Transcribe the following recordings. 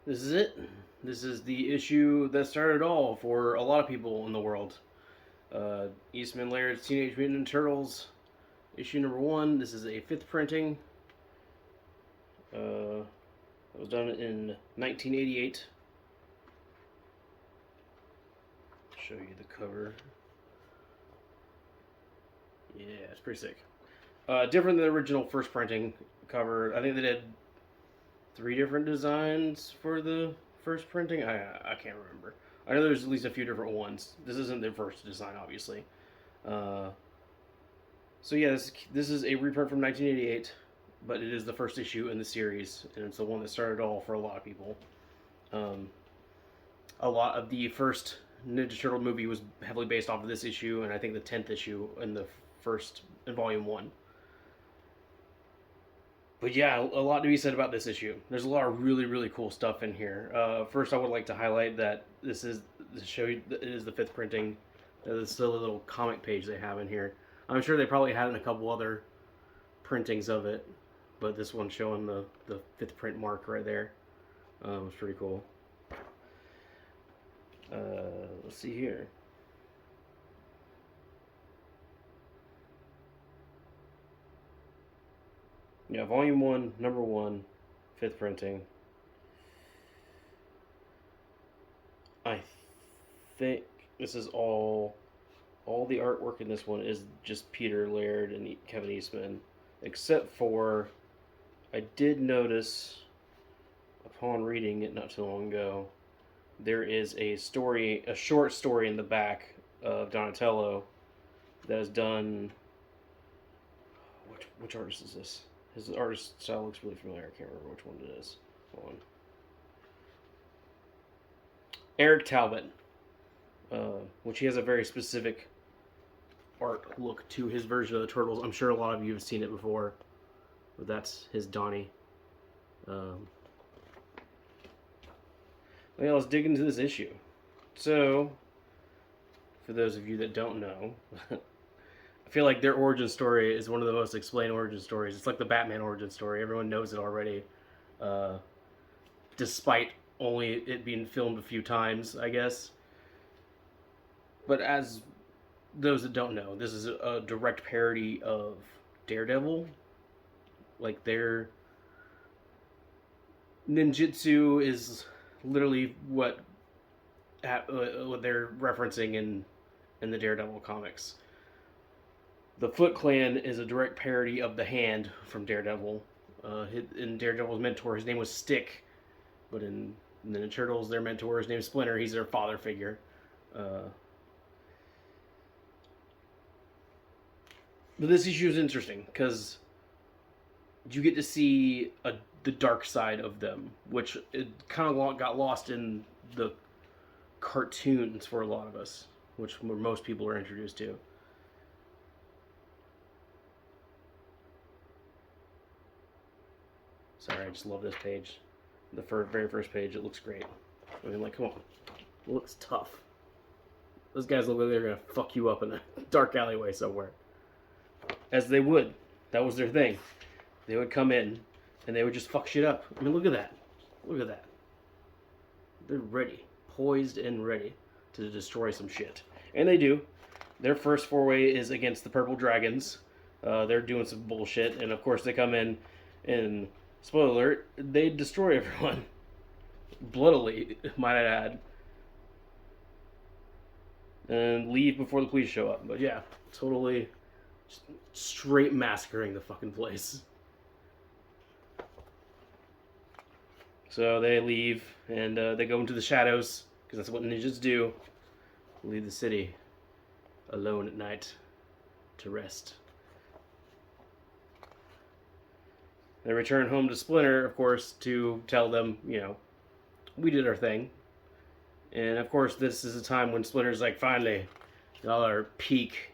This is it. This is the issue that started it all for a lot of people in the world. Eastman Laird's Teenage Mutant Ninja Turtles, issue number one. This is a fifth printing. It was done in 1988. Show you the cover. Yeah, it's pretty sick. Different than the original first printing cover. I think they did three different designs for the first printing. I can't remember. I know there's at least a few different ones. This isn't their first design, obviously. Uh, so yeah, this is a reprint from 1988, but it is the first issue in the series, and it's the one that started it all for a lot of people. Um, a lot of the first Ninja Turtle movie was heavily based off of this issue, and I think the 10th issue in the first in volume one. But yeah, a lot to be said about this issue. There's a lot of really, really cool stuff in here. First, I would like to highlight that this is the show. It is the fifth printing. There's still a little comic page they have in here. I'm sure they probably had in a couple other printings of it, but this one's showing the fifth print mark right there. It's pretty cool. Let's see here. Yeah, volume one, number one, fifth printing. I think this is all the artwork in this one is just Peter Laird and Kevin Eastman, except for I did notice upon reading it not too long ago, there is a story, a short story in the back of Donatello that is done. Which artist is this? His artist style looks really familiar. I can't remember which one it is. Hold on. Eric Talbot, which he has a very specific art look to his version of the Turtles. I'm sure a lot of you have seen it before, but that's his Donnie. Yeah, let's dig into this issue. So, for those of you that don't know, I feel like their origin story is one of the most explained origin stories. It's like the Batman origin story. Everyone knows it already, uh, despite only it being filmed a few times, I guess. But as those that don't know, this is a direct parody of Daredevil. Like their ninjutsu is literally what they're referencing in the Daredevil comics. The Foot Clan is a direct parody of the Hand from Daredevil. In Daredevil's mentor, his name was Stick, but in the Turtles, their mentor, his name is Splinter. He's their father figure. But this issue is interesting because you get to see the dark side of them, which it kind of got lost in the cartoons for a lot of us, which most people are introduced to. Sorry, I just love this page. The very first page, it looks great. I mean, like, come on. It looks tough. Those guys look like they're going to fuck you up in a dark alleyway somewhere. As they would. That was their thing. They would come in, and they would just fuck shit up. I mean, look at that. Look at that. They're ready. Poised and ready to destroy some shit. And they do. Their first foray is against the Purple Dragons. They're doing some bullshit, and of course they come in and, spoiler alert, they destroy everyone. Bloodily, might I add. And leave before the police show up. But yeah, totally straight massacring the fucking place. So they leave and they go into the shadows because that's what ninjas do. Leave the city alone at night to rest. They return home to Splinter, of course, to tell them, we did our thing. And of course, this is a time when Splinter's like, finally, y'all are peak.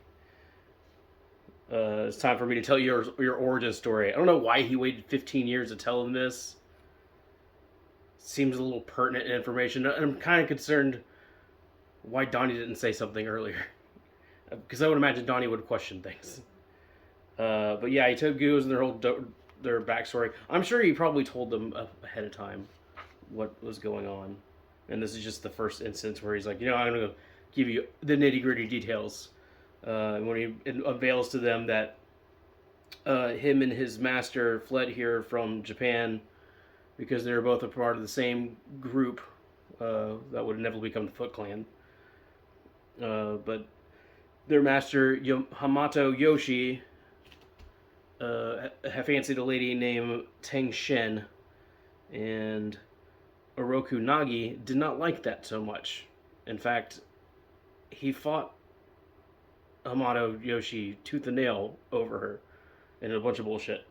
It's time for me to tell you your origin story. I don't know why he waited 15 years to tell them this. Seems a little pertinent information. And I'm kind of concerned why Donnie didn't say something earlier. Because I would imagine Donnie would question things. But yeah, he took Goose and their backstory. I'm sure he probably told them ahead of time. what was going on. And this is just the first instance where he's like, I'm going to give you the nitty gritty details. And when he unveils to them that him and his master fled here from Japan because they were both a part of the same group that would inevitably become the Foot Clan. But their master, Hamato Yoshi, fancied a lady named Teng Shen, and Oroku Nagi did not like that so much. In fact, he fought Hamato Yoshi tooth and nail over her and a bunch of bullshit.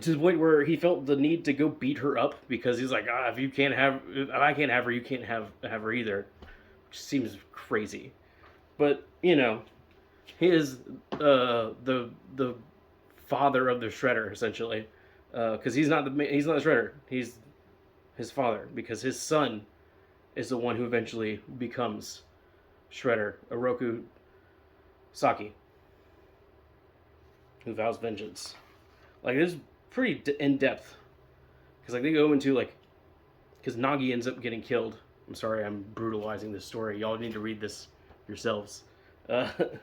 To the point where he felt the need to go beat her up because he's like, if I can't have her, you can't have her either. Which seems crazy. But, he is the father of the Shredder, essentially. Because he's not the Shredder. He's his father, because his son is the one who eventually becomes Shredder, Oroku Saki, who vows vengeance. Like, this is pretty in-depth, because they go into, because Nagi ends up getting killed. I'm sorry, I'm brutalizing this story. Y'all need to read this yourselves. But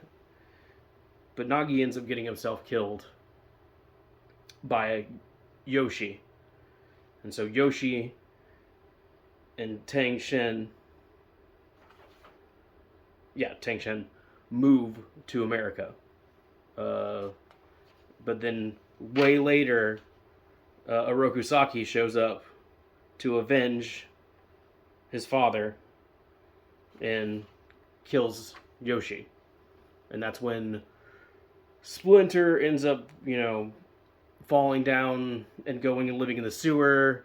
Nagi ends up getting himself killed by Yoshi. And so Yoshi and Teng Shen move to America. But then way later, Oroku Saki shows up to avenge his father and kills Yoshi. And that's when Splinter ends up, falling down and going and living in the sewer.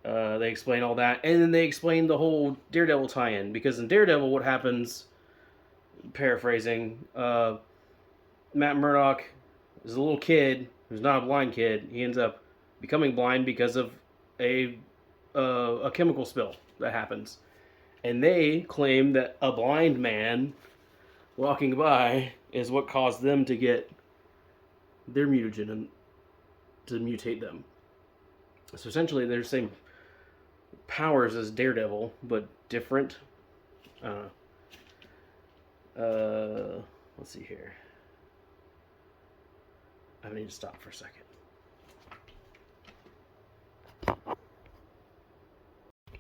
They explain all that. And then they explain the whole Daredevil tie-in. Because in Daredevil, what happens, paraphrasing, Matt Murdock is a little kid who's not a blind kid. He ends up becoming blind because of a chemical spill that happens. And they claim that a blind man walking by is what caused them to get their mutagen and to mutate them. So essentially, they're the same powers as Daredevil, but different. Let's see here. I need to stop for a second.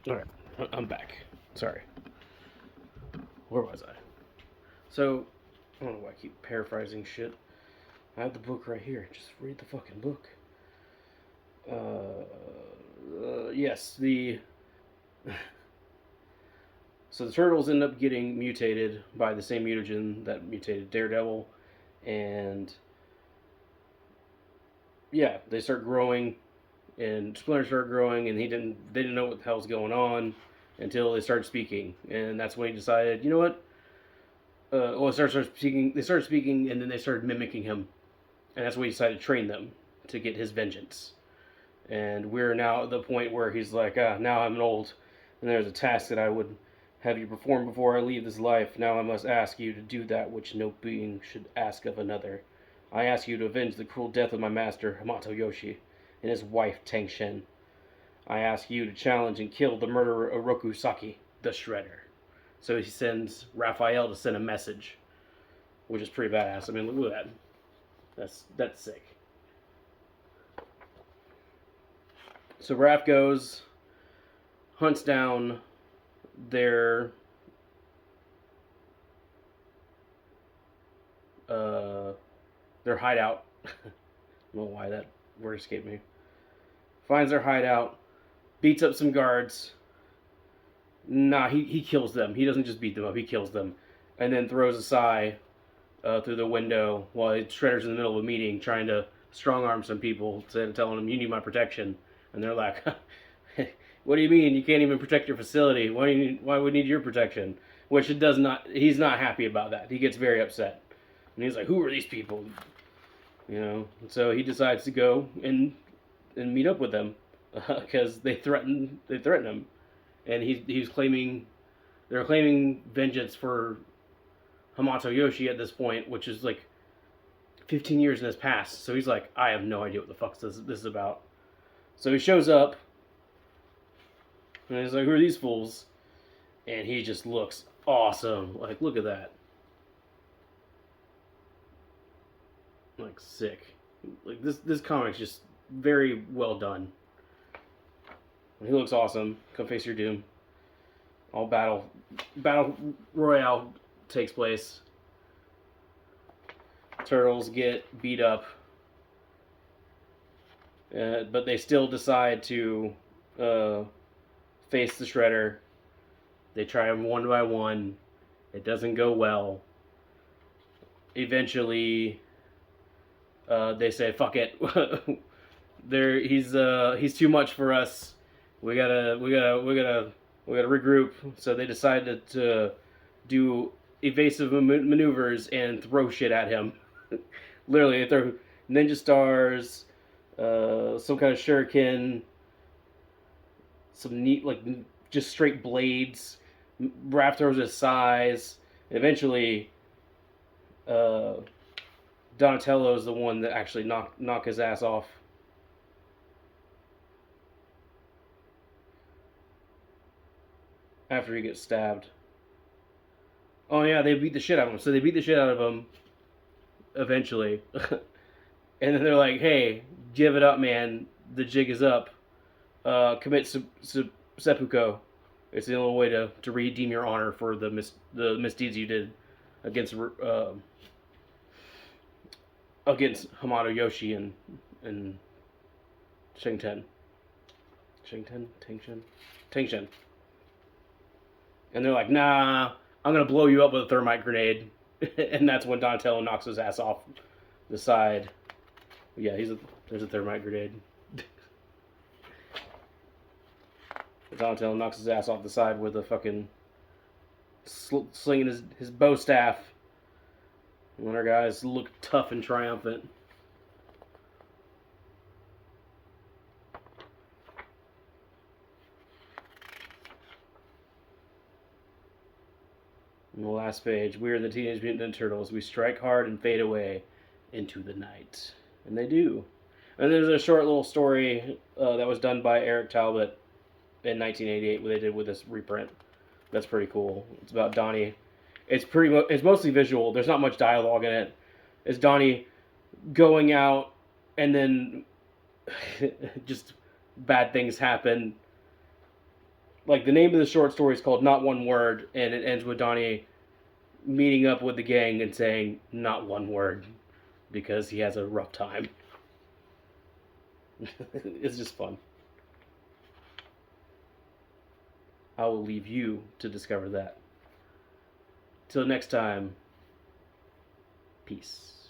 Alright, I'm back. Sorry. Where was I? So, I don't know why I keep paraphrasing shit. I have the book right here. Just read the fucking book. Yes, so the turtles end up getting mutated by the same mutagen that mutated Daredevil, and yeah, they start growing, and Splinter started growing, and they didn't know what the hell's going on until they started speaking, and that's when he decided, you know what? They started speaking, and then they started mimicking him, and that's when he decided to train them to get his vengeance. And we're now at the point where he's like, now I'm old, and there's a task that I would have you perform before I leave this life. Now I must ask you to do that which no being should ask of another. I ask you to avenge the cruel death of my master, Hamato Yoshi, and his wife, Teng Shen. I ask you to challenge and kill the murderer Oroku Saki, the Shredder. So he sends Raphael to send a message, which is pretty badass. I mean, look at that. That's sick. So Raph goes, hunts down their hideout. I don't know why that word escaped me. Finds their hideout, beats up some guards. Nah, he kills them. He doesn't just beat them up, he kills them. And then throws a sigh through the window while Shredder's in the middle of a meeting trying to strong-arm some people, telling them, you need my protection. And they're like, what do you mean? You can't even protect your facility. Why would we need your protection? Which he's not happy about that. He gets very upset. And he's like, who are these people? And so he decides to go and meet up with them because they threaten him. And they're claiming vengeance for Hamato Yoshi at this point, which is like 15 years in his past. So he's like, I have no idea what the fuck this is about. So he shows up And he's like, who are these fools? And he just looks awesome. Like, look at that. Like, sick. Like, this comic's just very well done. He looks awesome. Come face your doom. All battle royale takes place. Turtles get beat up, but they still decide to face the Shredder. They try him one by one. It doesn't go well. Eventually, they say, "Fuck it." He's too much for us. We gotta regroup. So they decided to do evasive maneuvers and throw shit at him. Literally, they throw ninja stars, some kind of shuriken, some neat, like, just straight blades. Raph throws his size. And eventually, Donatello is the one that actually knock his ass off. After he gets stabbed. Oh yeah, they beat the shit out of him. So they beat the shit out of him eventually. And then they're like, hey, give it up, man. The jig is up. Commit seppuku. It's the only way to redeem your honor for the misdeeds you did against Hamato Yoshi and Shingen. Tengshin. And they're like, nah, I'm gonna blow you up with a thermite grenade. And that's when Donatello knocks his ass off the side. Yeah, there's a thermite grenade. Donatello knocks his ass off the side with a fucking slinging his bow staff. And our guys look tough and triumphant. On the last page, we are the Teenage Mutant Ninja Turtles. We strike hard and fade away into the night. And they do. And there's a short little story that was done by Eric Talbot in 1988, where they did with this reprint. That's pretty cool. It's about Donnie. It's mostly visual. There's not much dialogue in it. It's Donnie going out, and then just bad things happen. Like, the name of the short story is called Not One Word, and it ends with Donnie meeting up with the gang and saying not one word because he has a rough time. It's just fun. I will leave you to discover that. Till next time, peace.